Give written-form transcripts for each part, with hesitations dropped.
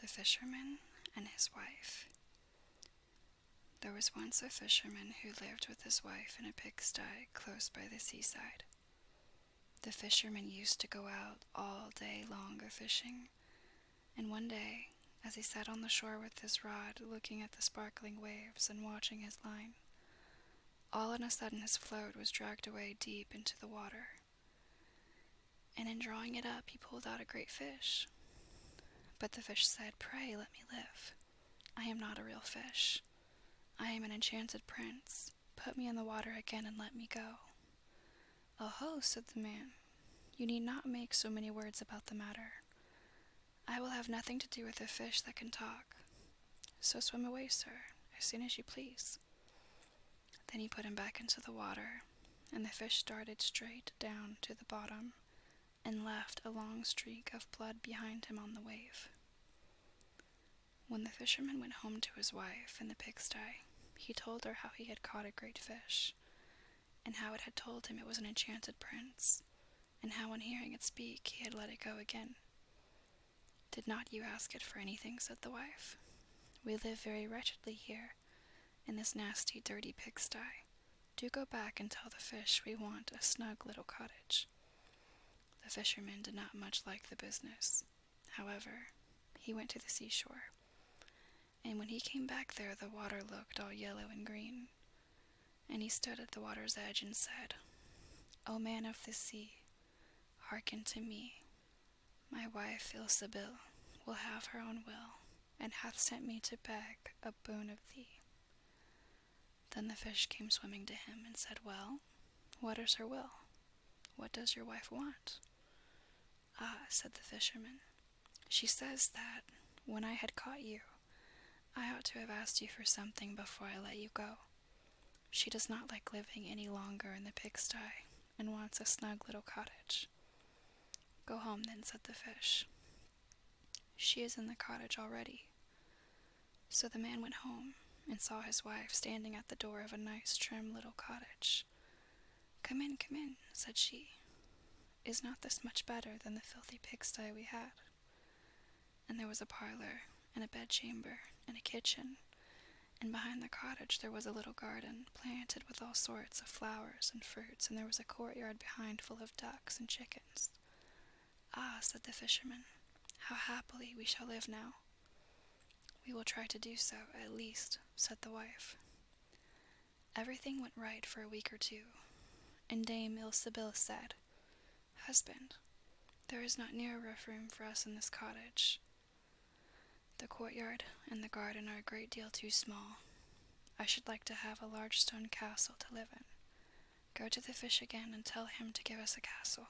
The Fisherman and His Wife. There was once a fisherman who lived with his wife in a pigsty close by the seaside. The fisherman used to go out all day long a-fishing, and one day, as he sat on the shore with his rod looking at the sparkling waves and watching his line, all on a sudden his float was dragged away deep into the water, and in drawing it up he pulled out a great fish. But the fish said, "Pray let me live. I am not a real fish. I am an enchanted prince. Put me in the water again and let me go." "Oh-ho," said the man, "you need not make so many words about the matter. I will have nothing to do with a fish that can talk. So swim away, sir, as soon as you please." Then he put him back into the water, and the fish darted straight down to the bottom and left a long streak of blood behind him on the wave. When the fisherman went home to his wife in the pigsty, he told her how he had caught a great fish, and how it had told him it was an enchanted prince, and how on hearing it speak he had let it go again. "Did not you ask it for anything?" said the wife. "We live very wretchedly here, in this nasty, dirty pigsty. Do go back and tell the fish we want a snug little cottage." The fisherman did not much like the business. However, he went to the seashore, and when he came back there the water looked all yellow and green, and he stood at the water's edge and said, "O man of the sea, hearken to me. My wife Ilsebil will have her own will, and hath sent me to beg a boon of thee." Then the fish came swimming to him and said, "Well, what is her will? What does your wife want?" "Ah," said the fisherman, "she says that, when I had caught you, I ought to have asked you for something before I let you go. She does not like living any longer in the pigsty, and wants a snug little cottage." "Go home then," said the fish. "She is in the cottage already." So the man went home, and saw his wife standing at the door of a nice trim little cottage. Come in," said she. "Is not this much better than the filthy pigsty we had?" And there was a parlor, and a bedchamber, and a kitchen, and behind the cottage there was a little garden, planted with all sorts of flowers and fruits, and there was a courtyard behind full of ducks and chickens. "Ah," said the fisherman, "how happily we shall live now." "We will try to do so, at least," said the wife. Everything went right for a week or two, and Dame Ilsebil said, "Husband, there is not near enough room for us in this cottage. The courtyard and the garden are a great deal too small. I should like to have a large stone castle to live in. Go to the fish again and tell him to give us a castle."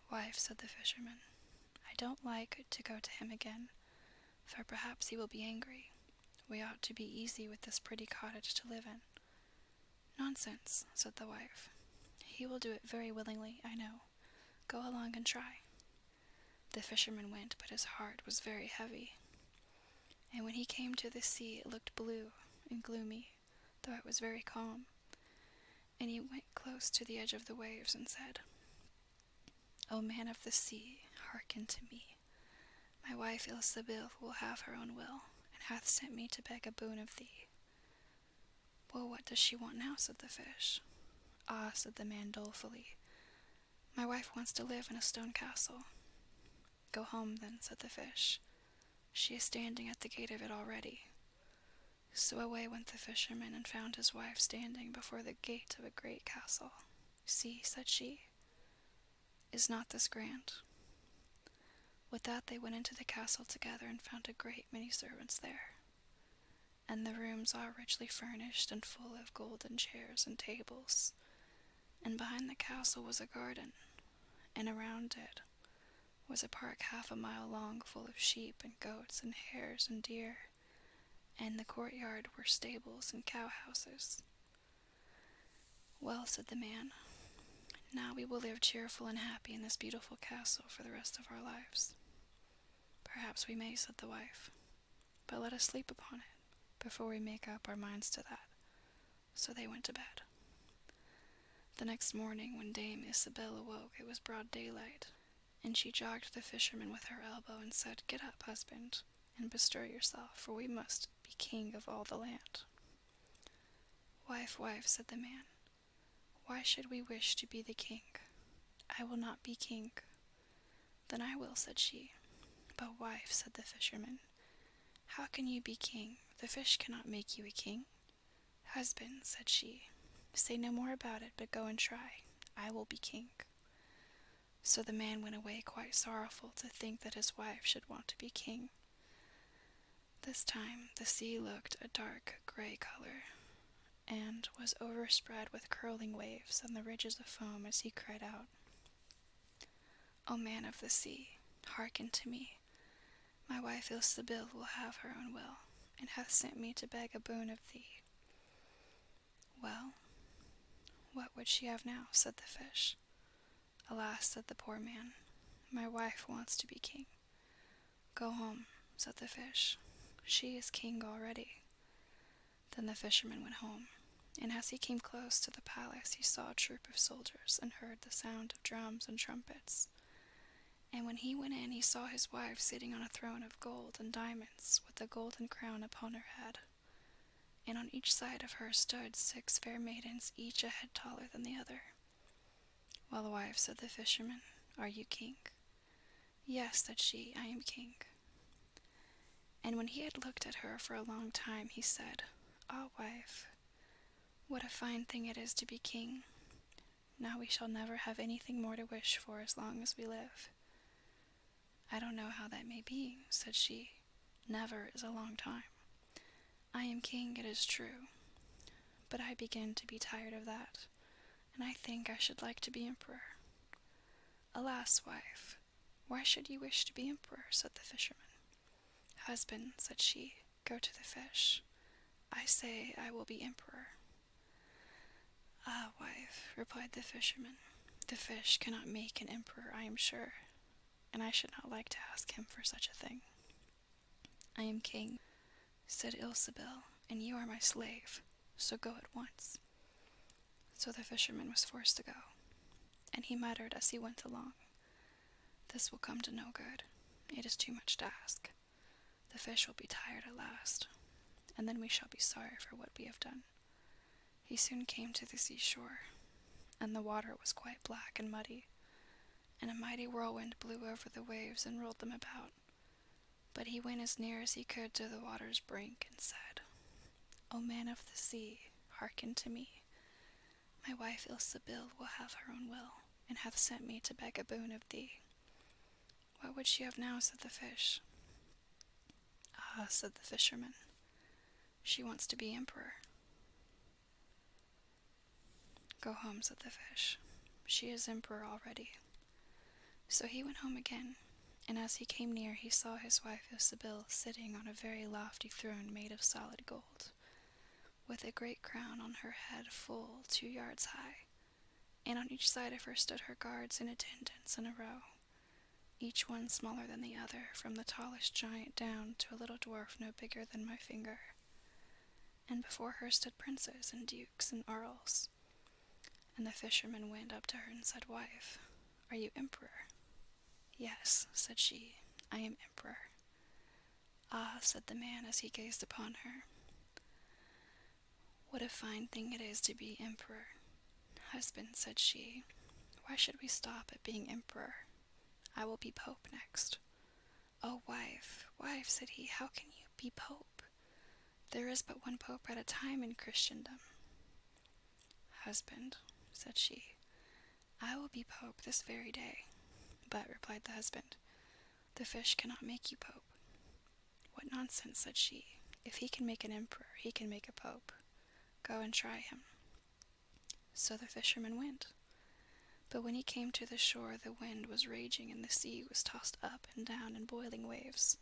"Wife," said the fisherman, "I don't like to go to him again, for perhaps he will be angry. We ought to be easy with this pretty cottage to live in." "Nonsense," said the wife. "He will do it very willingly, I know. Go along and try." The fisherman went, but his heart was very heavy. And when he came to the sea, it looked blue and gloomy, though it was very calm. And he went close to the edge of the waves and said, "O man of the sea, hearken to me. My wife Ilsebil will have her own will, and hath sent me to beg a boon of thee." "Well, what does she want now?" said the fish. "Ah," said the man dolefully, "my wife wants to live in a stone castle." "Go home then," said the fish. "She is standing at the gate of it already." So away went the fisherman and found his wife standing before the gate of a great castle. "See," said she, "is not this grand?" With that they went into the castle together and found a great many servants there, and the rooms all richly furnished and full of golden chairs and tables. And behind the castle was a garden, and around it was a park half a mile long, full of sheep and goats and hares and deer, and the courtyard were stables and cow-houses. "Well," said the man, "now we will live cheerful and happy in this beautiful castle for the rest of our lives." "Perhaps we may," said the wife, "but let us sleep upon it before we make up our minds to that." So they went to bed. The next morning, when Dame Isabel awoke, it was broad daylight, And she jogged the fisherman with her elbow and said, "Get up, husband, and bestir yourself, for we must be king of all the land." "Wife, wife," said the man, "why should we wish to be the king? I will not be king." "Then I will," said she. "But wife," said the fisherman, "how can you be king? The fish cannot make you a king." "Husband," said she, "say no more about it, but go and try. I will be king." So the man went away quite sorrowful to think that his wife should want to be king. This time the sea looked a dark gray color, and was overspread with curling waves and the ridges of foam as he cried out, "O man of the sea, hearken to me. My wife Ilsebil will have her own will, and hath sent me to beg a boon of thee." "Well, what would she have now?" said the fish. "Alas," said the poor man, "my wife wants to be king." "Go home," said the fish. "She is king already." Then the fisherman went home, and as he came close to the palace he saw a troop of soldiers and heard the sound of drums and trumpets. And when he went in he saw his wife sitting on a throne of gold and diamonds, with a golden crown upon her head. And on each side of her stood 6 fair maidens, each a head taller than the other. "Well, wife," said the fisherman, "are you king?" "Yes," said she, "I am king." And when he had looked at her for a long time, he said, "Ah, wife, what a fine thing it is to be king. Now we shall never have anything more to wish for as long as we live." "I don't know how that may be," said she. "Never is a long time. I am king, it is true, but I begin to be tired of that, and I think I should like to be emperor." "Alas, wife, why should you wish to be emperor?" said the fisherman. "Husband," said she, "go to the fish. I say I will be emperor." "Ah, wife," replied the fisherman, "the fish cannot make an emperor, I am sure, and I should not like to ask him for such a thing." "I am king," said Ilsebil, "and you are my slave, so go at once." So the fisherman was forced to go, and he muttered as he went along, "This will come to no good. It is too much to ask. The fish will be tired at last, and then we shall be sorry for what we have done." He soon came to the seashore, and the water was quite black and muddy, and a mighty whirlwind blew over the waves and rolled them about. But he went as near as he could to the water's brink and said, "O man of the sea, hearken to me. My wife Ilsebil will have her own will, and hath sent me to beg a boon of thee." "What would she have now?" said the fish. "Ah," said the fisherman, "she wants to be emperor." "Go home," said the fish. "She is emperor already." So he went home again, and as he came near he saw his wife Ilsebil sitting on a very lofty throne made of solid gold, with a great crown on her head full 2 yards high, and on each side of her stood her guards and attendants in a row, each one smaller than the other, from the tallest giant down to a little dwarf no bigger than my finger. And before her stood princes and dukes and earls. And the fisherman went up to her and said, "Wife, are you emperor?" "Yes," said she, "I am emperor." "Ah," said the man as he gazed upon her, "what a fine thing it is to be emperor." "Husband," said she, "why should we stop at being emperor? I will be pope next." "Oh, wife, wife," said he, "how can you be pope? There is but one pope at a time in Christendom." "Husband," said she, "I will be pope this very day." "But," replied the husband, "the fish cannot make you pope." "What nonsense," said she. "If he can make an emperor, he can make a pope. Go and try him." So the fisherman went. But when he came to the shore, the wind was raging, and the sea was tossed up and down in boiling waves,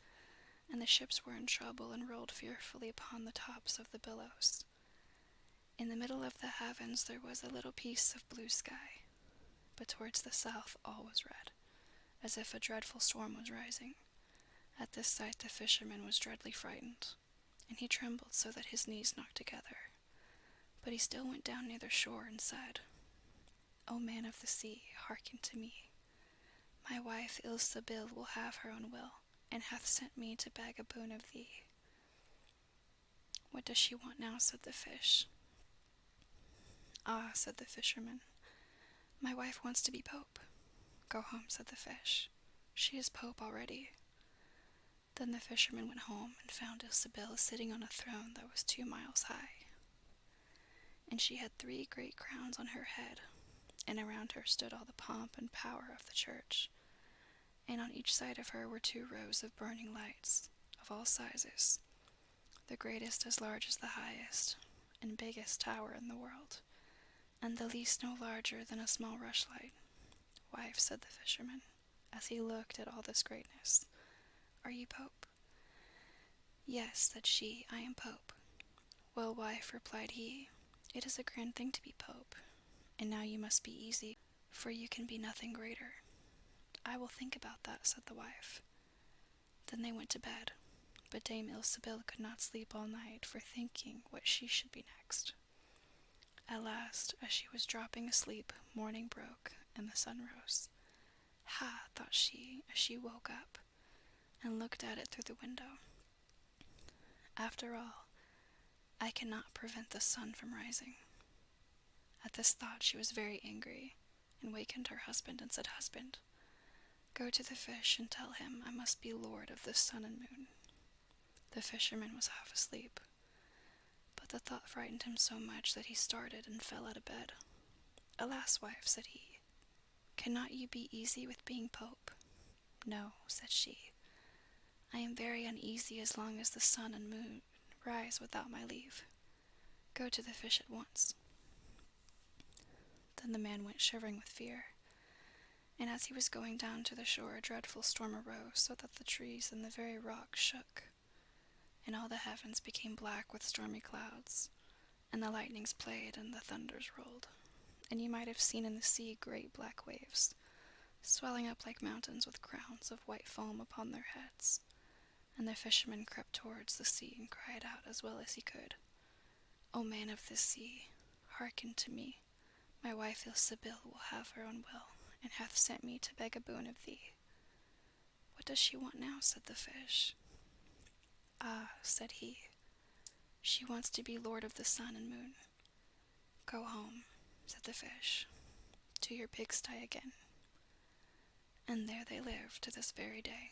and the ships were in trouble and rolled fearfully upon the tops of the billows. In the middle of the heavens there was a little piece of blue sky, but towards the south all was red, as if a dreadful storm was rising. At this sight the fisherman was dreadly frightened, and he trembled so that his knees knocked together. But he still went down near the shore and said, "O man of the sea, hearken to me. My wife Ilsebil will have her own will, and hath sent me to beg a boon of thee. What does she want now? Said the fish. Ah, said the fisherman, my wife wants to be pope. Go home, said the fish. She is pope already. Then the fisherman went home and found Ilsebil sitting on a throne that was 2 miles high. And she had 3 great crowns on her head, and around her stood all the pomp and power of the church. And on each side of her were 2 rows of burning lights, of all sizes, the greatest as large as the highest, and biggest tower in the world, and the least no larger than a small rushlight. Wife, said the fisherman, as he looked at all this greatness, are you pope? Yes, said she, I am pope. Well, wife, replied he, it is a grand thing to be pope, and now you must be easy, for you can be nothing greater. I will think about that, said the wife. Then they went to bed, but Dame Ilsebil could not sleep all night for thinking what she should be next. At last, as she was dropping asleep, morning broke, and the sun rose. Ha, thought she, as she woke up, and looked at it through the window. After all, I cannot prevent the sun from rising. At this thought she was very angry, and wakened her husband and said, Husband, go to the fish and tell him I must be lord of the sun and moon. The fisherman was half asleep, but the thought frightened him so much that he started and fell out of bed. Alas, wife, said he, cannot you be easy with being pope? No, said she, I am very uneasy as long as the sun and moon rise without my leave. Go to the fish at once. Then the man went shivering with fear, and as he was going down to the shore a dreadful storm arose, so that the trees and the very rocks shook, and all the heavens became black with stormy clouds, and the lightnings played and the thunders rolled, and you might have seen in the sea great black waves, swelling up like mountains with crowns of white foam upon their heads. And the fisherman crept towards the sea and cried out as well as he could, O man of the sea, hearken to me. My wife Ilsebil will have her own will, and hath sent me to beg a boon of thee. What does she want now? Said the fish. Ah, said he, she wants to be lord of the sun and moon. Go home, said the fish, to your pigsty again. And there they live to this very day.